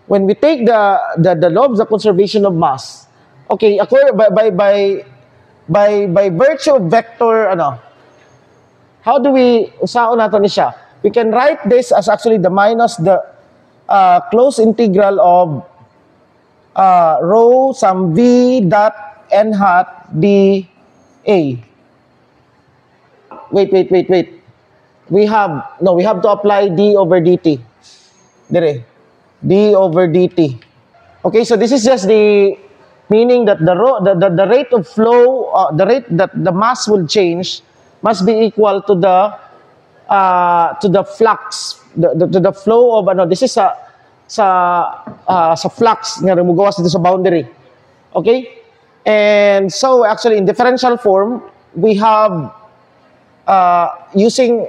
When we take the law of the conservation of mass, okay, by virtue of vector, how do we, saan nato ni siya? We can write this as actually the minus the closed integral of rho sum v dot n hat dA. Wait. We have to apply d over dt. Dire. D over dt. Okay, so this is just the meaning that the rate of flow, the rate that the mass will change must be equal to the flux, to the flow of this is sa flux nga mugawas dito sa boundary. Okay? And so actually in differential form, we have using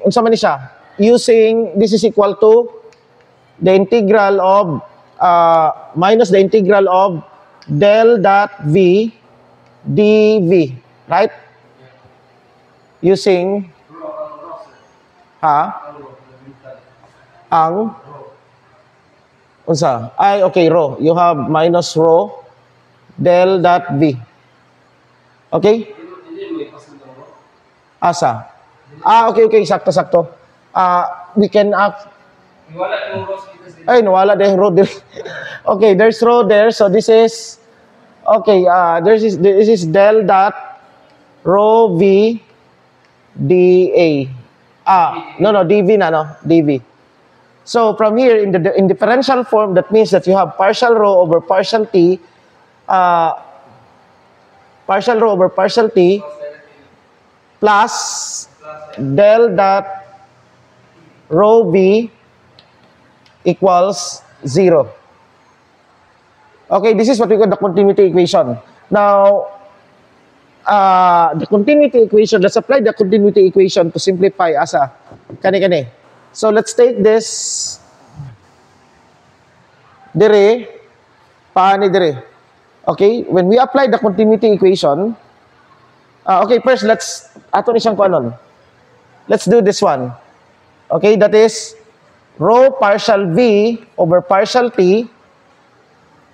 this is equal to the integral of minus the integral of del dot v dv, right? Using ang unsa? Okay, rho. You have minus rho del dot v. Okay? Asa? Okay, sakto. We can nawala din rho there. Okay, there's rho there. So this is this is del dot rho v dA. No, dV dV. So from here in differential form, that means that you have partial rho over partial t, plus del dot rho v equals 0. Okay, this is what we call the continuity equation. Now, the continuity equation, let's apply the continuity equation to simplify asa kani. So let's take this dire paani dire. Okay, when we apply the continuity equation, okay, first let's ato ni siyang kuanon. Let's do this one. Okay, that is rho partial v over partial t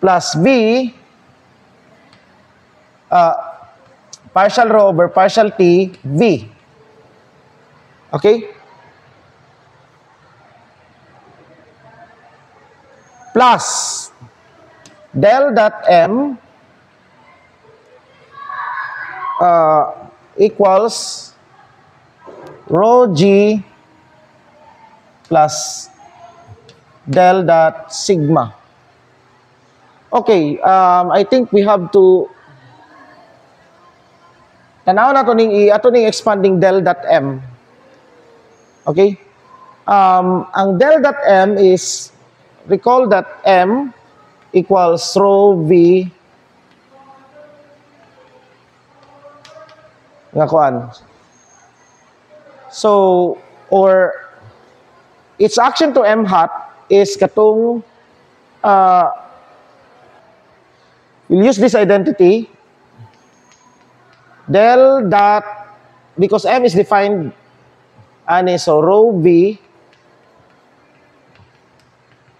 plus v partial rho over partial t v. Okay? Plus del dot m equals rho g plus del dot sigma. Okay, I think we have to tanaw na to ning expanding del dot m. Okay? Ang del dot m is, recall that m equals rho v nga kuan. So, or its action to m hat is katong we'll use this identity del dot, because m is defined so rho v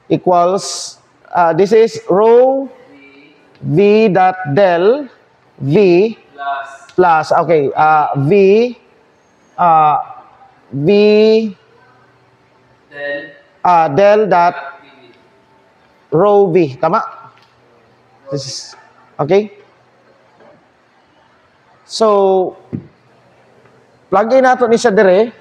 equals this is rho v dot del v plus v V Del del dot PV. rho V. Tama? This is, okay? So, plug in nato ni siya dire.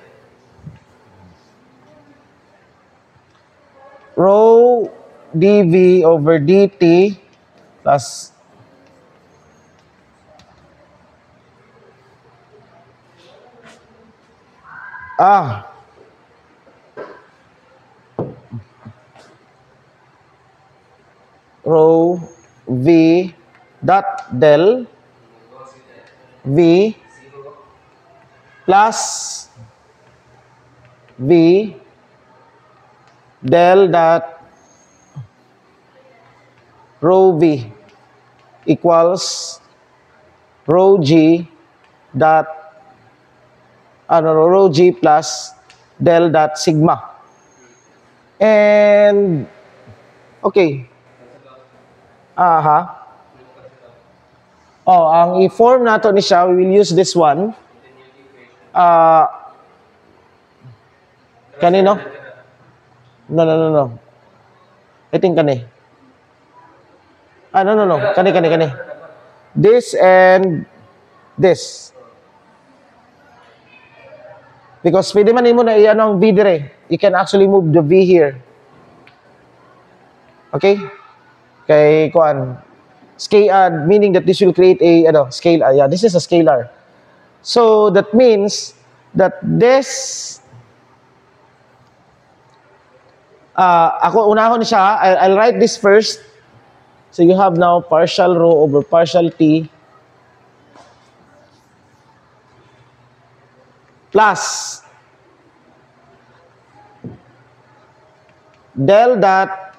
Rho dV over dt plus rho V dot del V plus V del dot rho V equals rho G dot rho G plus del dot sigma. And okay. Oh, ang i-form nato ni siya, we will use this one. Kanino? No. I think kani. No. Kani. This and this. Because pwede man mo na iyan ang V dire. You can actually move the V here. Okay? Kay kuan. Scale, meaning that this will create a scale. Yeah, this is a scalar. So that means that this ako unahon siya. I'll write this first. So you have now partial rho over partial t plus del dot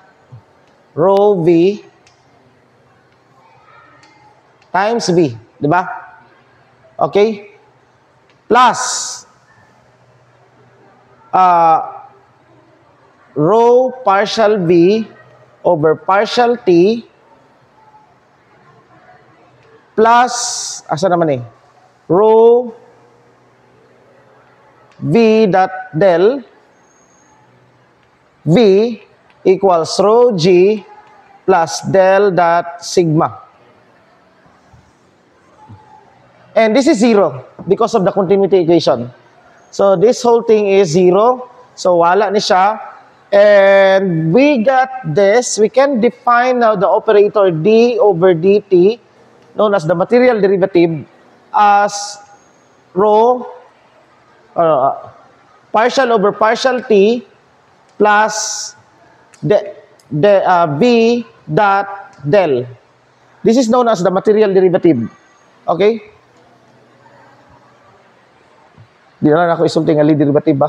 rho V times V, di ba? Okay? Plus rho partial V over partial T plus, asa naman rho V dot del V equals rho G plus del dot sigma. And this is 0 because of the continuity equation. So this whole thing is 0. So wala ni siya. And we got this. We can define now the operator d over dt, known as the material derivative, as rho partial over partial t plus the v dot del. This is known as the material derivative. Okay? Di na ako isulti nga derivative ba?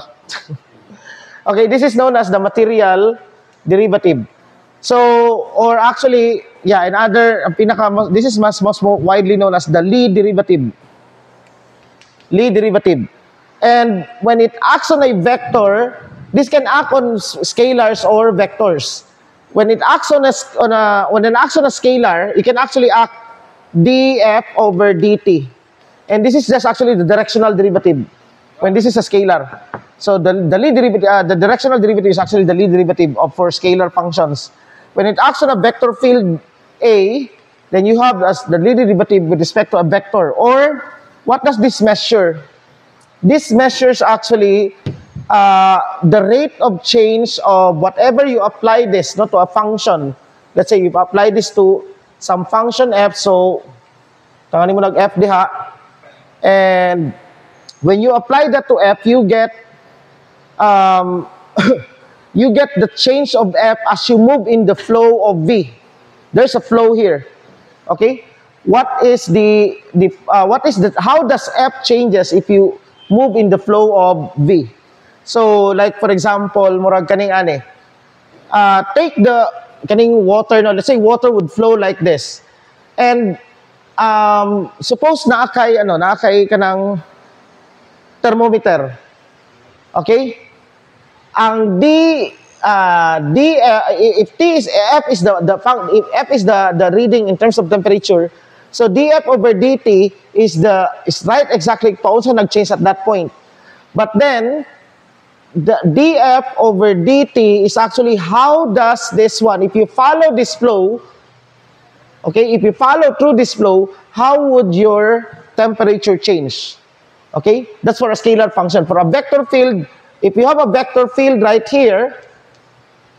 Okay, this is known as the material derivative. So, or actually, yeah, this is most widely known as the Lie derivative. Lie derivative. And when it acts on a vector, this can act on scalars or vectors. When it acts on when it acts on a scalar, it can actually act df over dt. And this is just actually the directional derivative. When this is a scalar. So the Lie derivative, the directional derivative is actually the Lie derivative for scalar functions. When it acts on a vector field A, then you have the Lie derivative with respect to a vector. Or what does this measure? This measures actually the rate of change of whatever you apply this, not to a function. Let's say you apply this to some function f, so tanganin mo nag f diha, and when you apply that to f, you get you get the change of f as you move in the flow of v. There's a flow here. Okay? How does f changes if you move in the flow of v? So like for example, murag kaning take the kaning water, no, let's say water would flow like this. And suppose naakay kanang thermometer. Okay? Ang if f is the reading in terms of temperature, so df over dt is right exactly paunsa nag-change at that point. But then the dF over dt is actually how does this one, if you follow this flow, okay, if you follow through this flow, how would your temperature change? Okay, that's for a scalar function. For a vector field, if you have a vector field right here,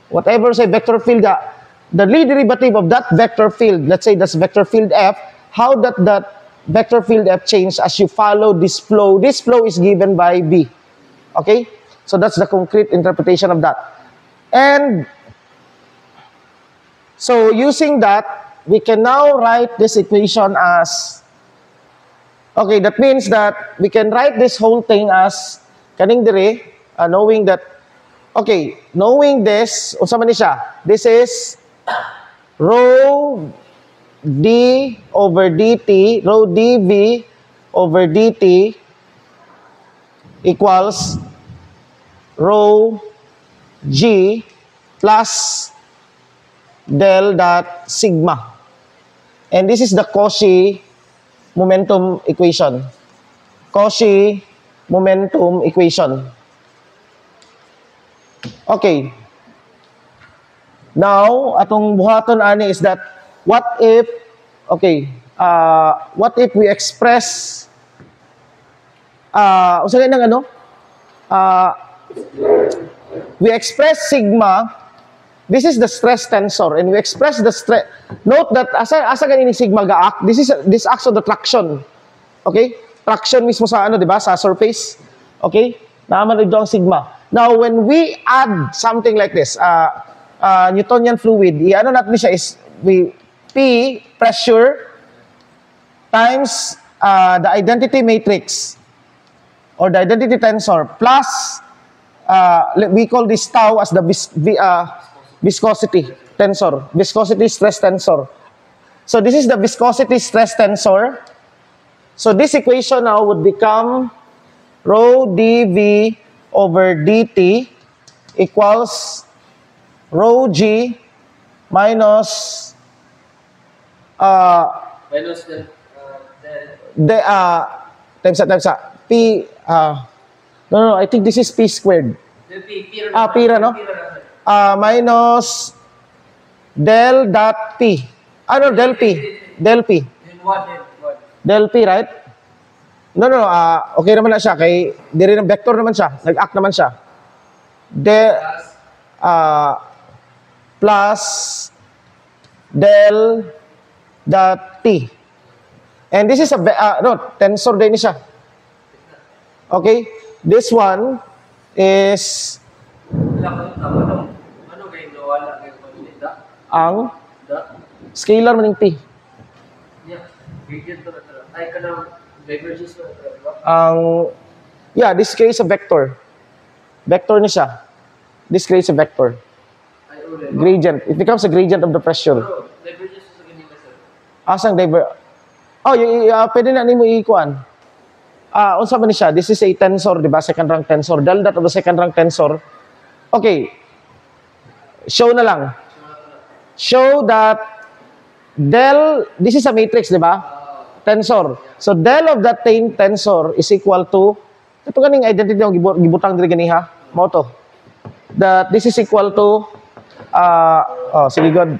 whatever say vector field, the lead derivative of that vector field, let's say that's vector field f, how that vector field f change as you follow this flow. This flow is given by v. Okay, so that's the concrete interpretation of that. And so using that, we can now write this equation as, okay, that means that we can write this whole thing as kaning dire, knowing that, okay, knowing this, unsa man ni siya? This is rho d over dt, rho dv over dt equals rho g plus del dot sigma. And this is the Cauchy momentum equation. Cauchy momentum equation. Okay. Now, atong buhaton ani is that what if, okay, what if we express unsa kay nang ano? We express sigma. This is the stress tensor, and we express the stress. Note that asa ganini sigma ga-act. This acts on the traction. Okay? Traction mismo sa ano, di ba? Sa surface. Okay? Naaman ito ang sigma. Now, when we add something like this, Newtonian fluid, ano natin siya is P, pressure, times the identity matrix or the identity tensor plus, we call this tau as the viscosity tensor, viscosity stress tensor. So this is the viscosity stress tensor. So this equation now would become rho dv over dt equals rho g minus times p no, I think this is p squared. P no? Minus del dot p. Ano del p? Del p. Del p, right? No, okay naman na siya kay diri ng vector naman siya, nag-act naman siya. Plus del dot t. And this is a tensor din siya. Okay? This one is ang scalar man ng p. This creates a vector. Vector ni siya. This creates a vector. Gradient. It becomes a gradient of the pressure. Asang pwede na nimo ikuan. Unsa man ni siya? This is a tensor, di ba? Second rank tensor. Del dot of the second rank tensor. Okay. Show na lang. Show that del, this is a matrix, di ba? Tensor. So del of that tensor is equal to, ito kaning identity ng gibutang diri ganiha. Mao to. That this is equal to sige god.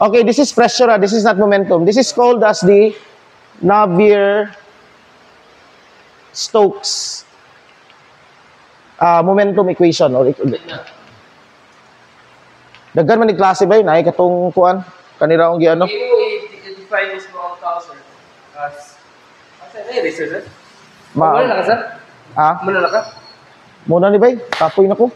Okay, this is pressure, this is not momentum. This is called as the Navier-Stokes momentum equation or daghan man ni klase ba yun ay katong kuan kanira ang giano. Define this mo ang as research. Muna na ka, sir? Muna na ka? Muna ni bay, tapoy na ko.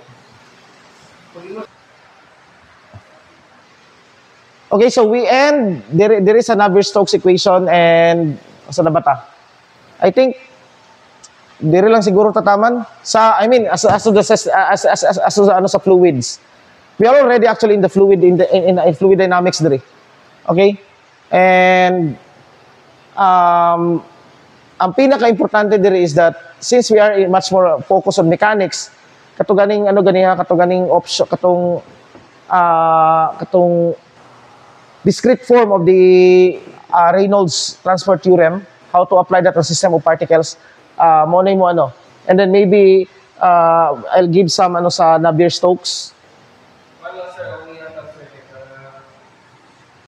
Okay, so we end, there is a Navier-Stokes equation and asa na ba ta? I think dire lang siguro tataman sa as sa fluids. We are already actually in the fluid in fluid dynamics dire. Okay? And ang pinaka-importante dire is that since we are much more focused on mechanics, katuganing option katong discrete form of the Reynolds transfer theorem, how to apply that on system of particles, mo ano. And then maybe I'll give some ano sa Navier-Stokes.